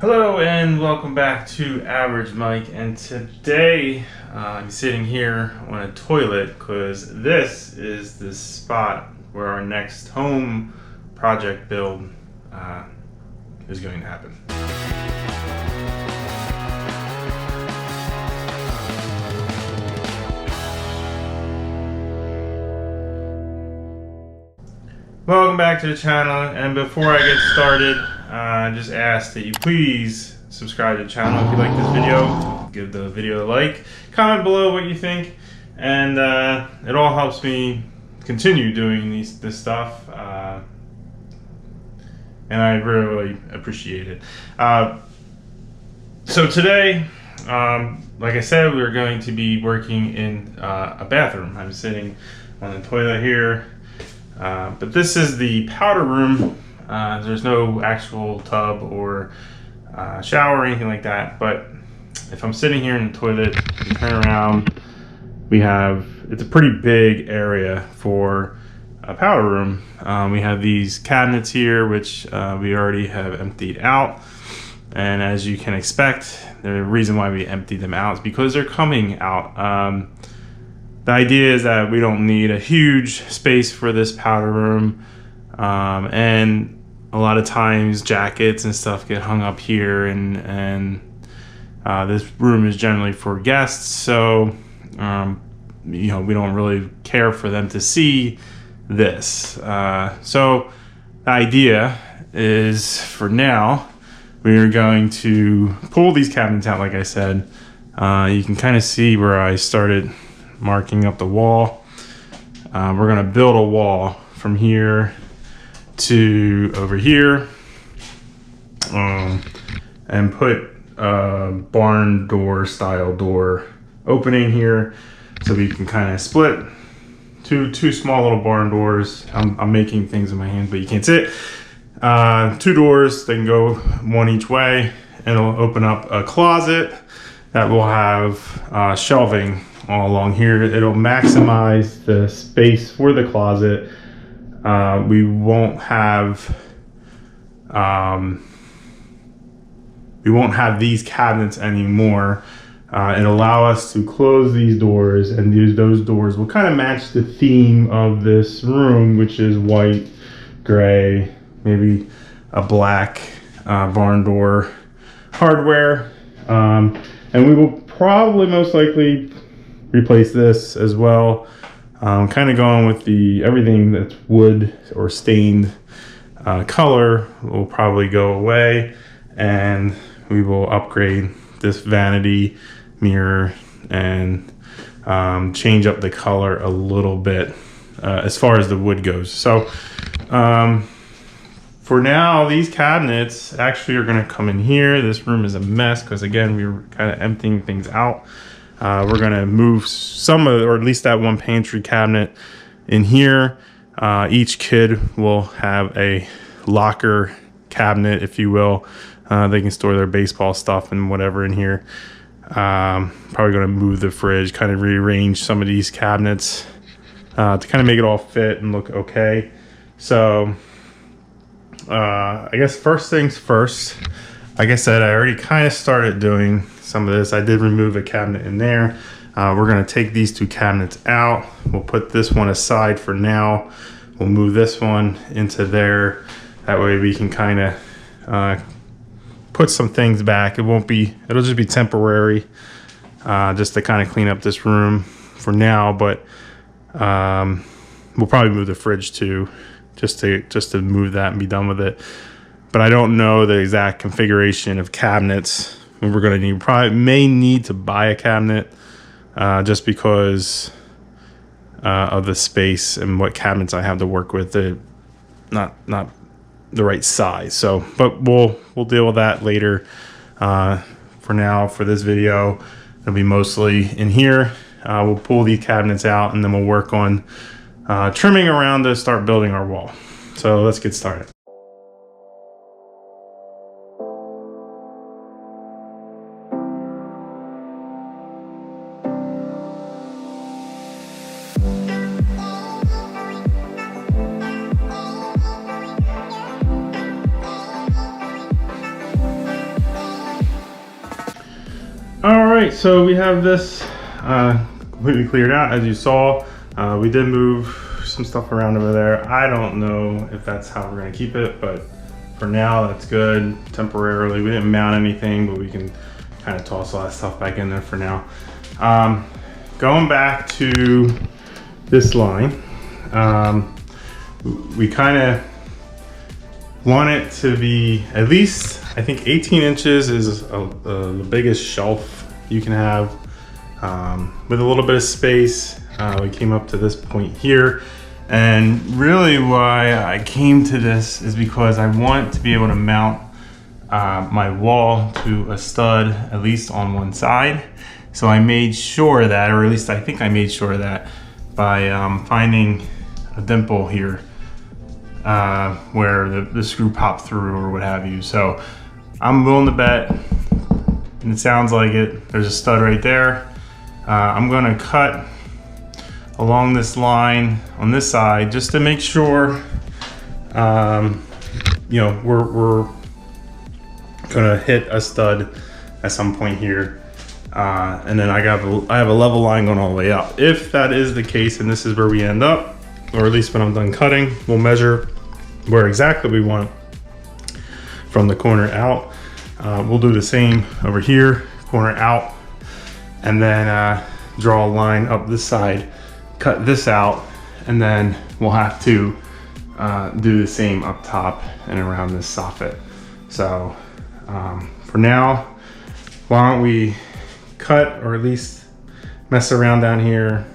Hello and welcome back to Average Mike, and today I'm sitting here on a toilet because this is the spot where our next home project build is going to happen. Welcome back to the channel, and before I get started, I just ask that you please subscribe to the channel if you like this video. Give the video a like, comment below what you think, and it all helps me continue doing this stuff, and I really appreciate it. So today, like I said, we're going to be working in a bathroom. I'm sitting on the toilet here. But this is the powder room. There's no actual tub or shower or anything like that. But if I'm sitting here in the toilet, you turn around, it's a pretty big area for a powder room. We have these cabinets here, which we already have emptied out. And as you can expect, the reason why we emptied them out is because they're coming out. The idea is that we don't need a huge space for this powder room, and a lot of times jackets and stuff get hung up here, and this room is generally for guests, so we don't really care for them to see this. So the idea is, for now, we are going to pull these cabinets out. Like I said, you can kind of see where I started marking up the wall. We're gonna build a wall from here to over here, and put a barn door style door opening here, so we can kind of split two small little barn doors. I'm making things in my hand, but you can't see it. Two doors, they can go one each way, and it'll open up a closet that will have shelving all along here. It'll maximize the space for the closet. We won't have these cabinets anymore, and allow us to close these doors, and those doors will kind of match the theme of this room, which is white, gray, maybe a black barn door hardware, and we will probably most likely replace this as well. Kind of going with everything that's wood or stained color will probably go away, and we will upgrade this vanity mirror and change up the color a little bit as far as the wood goes. So for now, these cabinets actually are going to come in here. This room is a mess because, again, we were kind of emptying things out. We're gonna move some of, or at least that one pantry cabinet in here. Each kid will have a locker cabinet, if you will. They can store their baseball stuff and whatever in here. Probably gonna move the fridge, kind of rearrange some of these cabinets to kind of make it all fit and look okay. So I guess first things first, like I said, I already kind of started doing some of this. I did remove a cabinet in there. We're going to take these two cabinets out. We'll put this one aside for now. We'll move this one into there. That way we can kind of put some things back. It'll just be temporary, just to kind of clean up this room for now. But we'll probably move the fridge too, just to move that and be done with it. But I don't know the exact configuration of cabinets we're going to need. Probably may need to buy a cabinet just because of the space and what cabinets I have to work with. They're not the right size. So, but we'll deal with that later. For now, for this video, it'll be mostly in here. We'll pull these cabinets out, and then we'll work on trimming around to start building our wall. So let's get started. right, so we have this completely cleared out. As you saw, we did move some stuff around over there. I don't know if that's how we're gonna keep it, but for now, that's good. Temporarily, we didn't mount anything, but we can kind of toss all that stuff back in there for now. Going back to this line, we kind of want it to be at least, I think 18 inches is the biggest shelf you can have. With a little bit of space, we came up to this point here. And really why I came to this is because I want to be able to mount my wall to a stud, at least on one side. So I made sure that, or at least I think I made sure that by finding a dimple here where the screw popped through or what have you. So I'm willing to bet, and it sounds like it, there's a stud right there. I'm gonna cut along this line on this side just to make sure you know, we're gonna hit a stud at some point here, and then I have a level line going all the way up. If that is the case and this is where we end up, or at least when I'm done cutting, we'll measure where exactly we want from the corner out. We'll do the same over here, corner out, and then draw a line up this side, cut this out, and then we'll have to do the same up top and around this soffit. So for now, why don't we cut, or at least mess around down here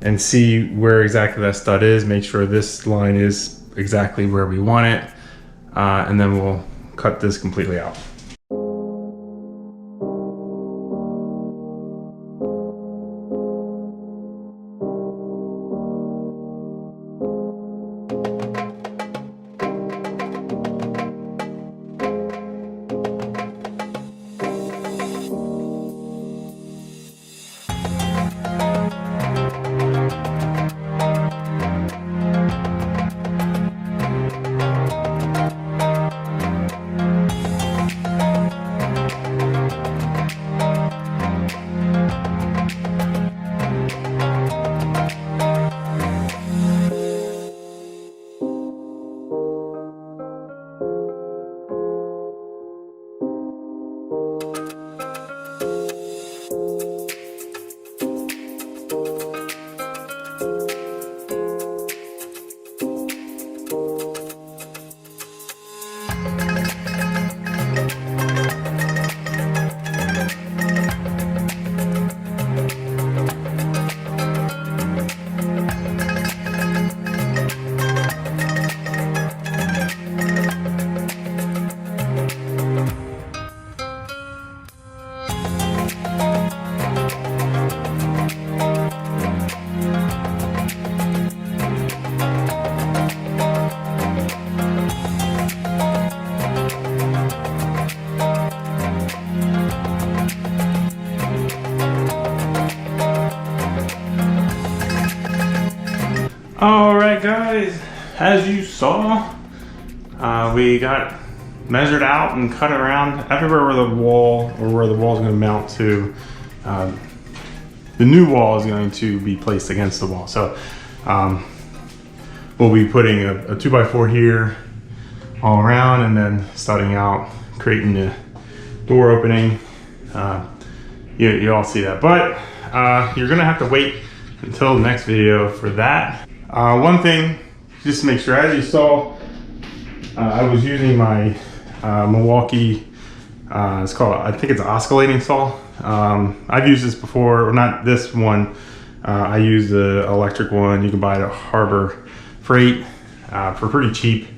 and see where exactly that stud is, make sure this line is exactly where we want it, and then we'll cut this completely out. All right, guys, as you saw, we got measured out and cut around everywhere where the wall, or where the wall is going to mount to. The new wall is going to be placed against the wall. So we'll be putting a 2x4 here all around, and then starting out, creating the door opening. You all see that, but you're gonna have to wait until the next video for that. One thing, just to make sure, as you saw, I was using my Milwaukee, it's called, I think it's an oscillating saw. I've used this before, or not this one. I use the electric one. You can buy it at Harbor Freight for pretty cheap.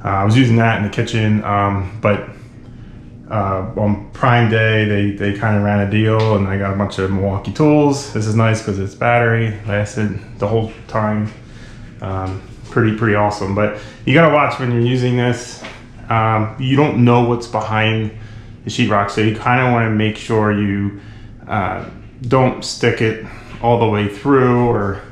I was using that in the kitchen, but on Prime Day, they kind of ran a deal, and I got a bunch of Milwaukee tools. This is nice because it's battery, lasted the whole time. Pretty awesome. But you gotta watch when you're using this. You don't know what's behind the sheetrock, so you kind of want to make sure you don't stick it all the way through, or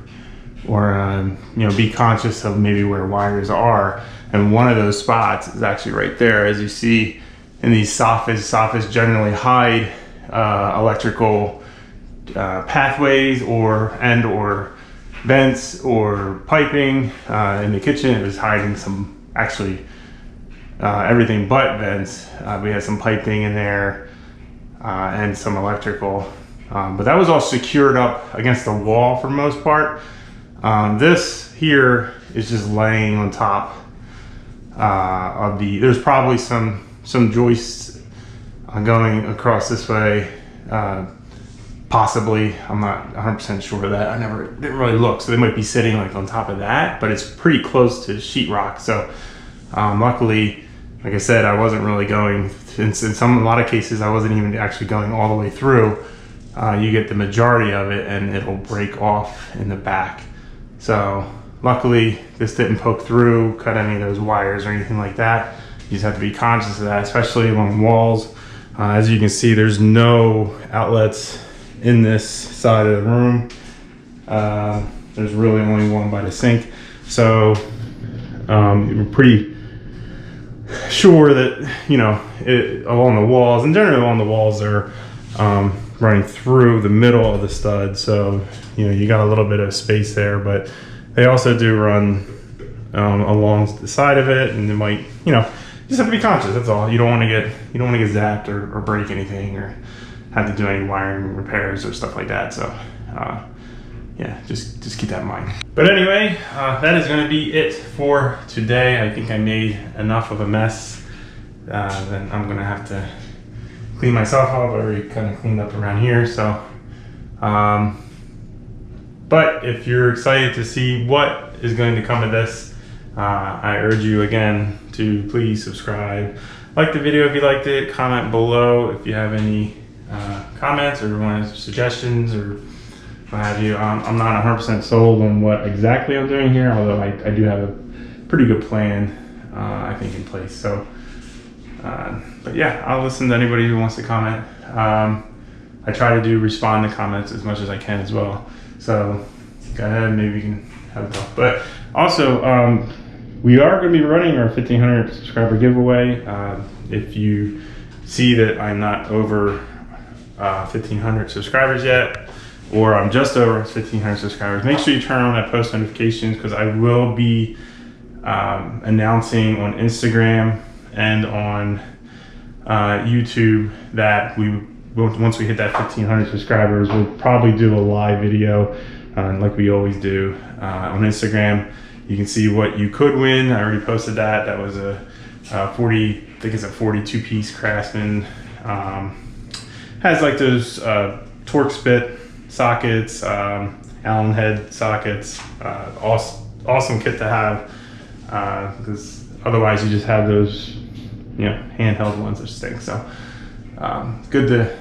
you know, be conscious of maybe where wires are. And one of those spots is actually right there, as you see in these soffits. Soffits generally hide electrical pathways or vents or piping. In the kitchen, it was hiding some, actually everything but vents. We had some piping in there and some electrical, but that was all secured up against the wall for the most part. This here is just laying on top of there's probably some joists going across this way, possibly. I'm not 100% sure of that. I didn't really look, so they might be sitting like on top of that, but it's pretty close to sheetrock. So luckily, like I said, I wasn't really going, in a lot of cases, I wasn't even actually going all the way through. You get the majority of it and it'll break off in the back. So luckily this didn't poke through, cut any of those wires or anything like that. You just have to be conscious of that, especially along walls. As you can see, there's no outlets in this side of the room. There's really only one by the sink. So we're pretty sure that, along the walls, and generally along the walls, they're running through the middle of the stud. So, you got a little bit of space there, but they also do run along the side of it, and it might, you just have to be conscious. That's all. You don't want to get zapped or break anything or have to do any wiring repairs or stuff like that. So yeah, just keep that in mind. But anyway, that is going to be it for today. I think I made enough of a mess. Then I'm going to have to clean myself up. I already kind of cleaned up around here. So, but if you're excited to see what is going to come of this, I urge you again to please subscribe, like the video if you liked it, comment below if you have any comments or want suggestions or what have you. I'm not 100% sold on what exactly I'm doing here, although I do have a pretty good plan, I think, in place. So, but yeah, I'll listen to anybody who wants to comment. I try to respond to comments as much as I can as well. So go ahead, maybe we can have a talk. But also, we are going to be running our 1,500 subscriber giveaway. If you see that I'm not over 1,500 subscribers yet, or I'm just over 1,500 subscribers, make sure you turn on that post notifications, because I will be announcing on Instagram and on YouTube that once we hit that 1,500 subscribers, we'll probably do a live video like we always do on Instagram. You can see what you could win. I already posted that. That was a 42-piece Craftsman. Has like those torque spit sockets, Allen head sockets. Awesome kit to have, because otherwise you just have those, handheld ones that stink. So good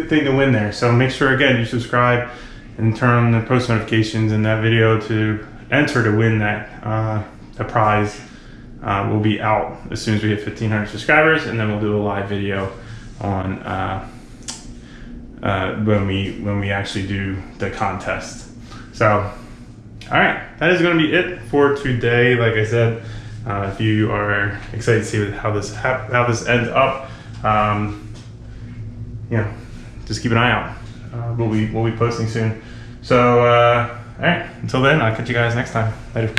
thing to win there. So make sure again you subscribe and turn on the post notifications in that video to enter to win that. The prize will be out as soon as we hit 1,500 subscribers, and then we'll do a live video on when we actually do the contest. So, all right, that is going to be it for today. Like I said, if you are excited to see how this ends up, just keep an eye out. We'll be posting soon. So, all right, until then, I'll catch you guys next time. Later.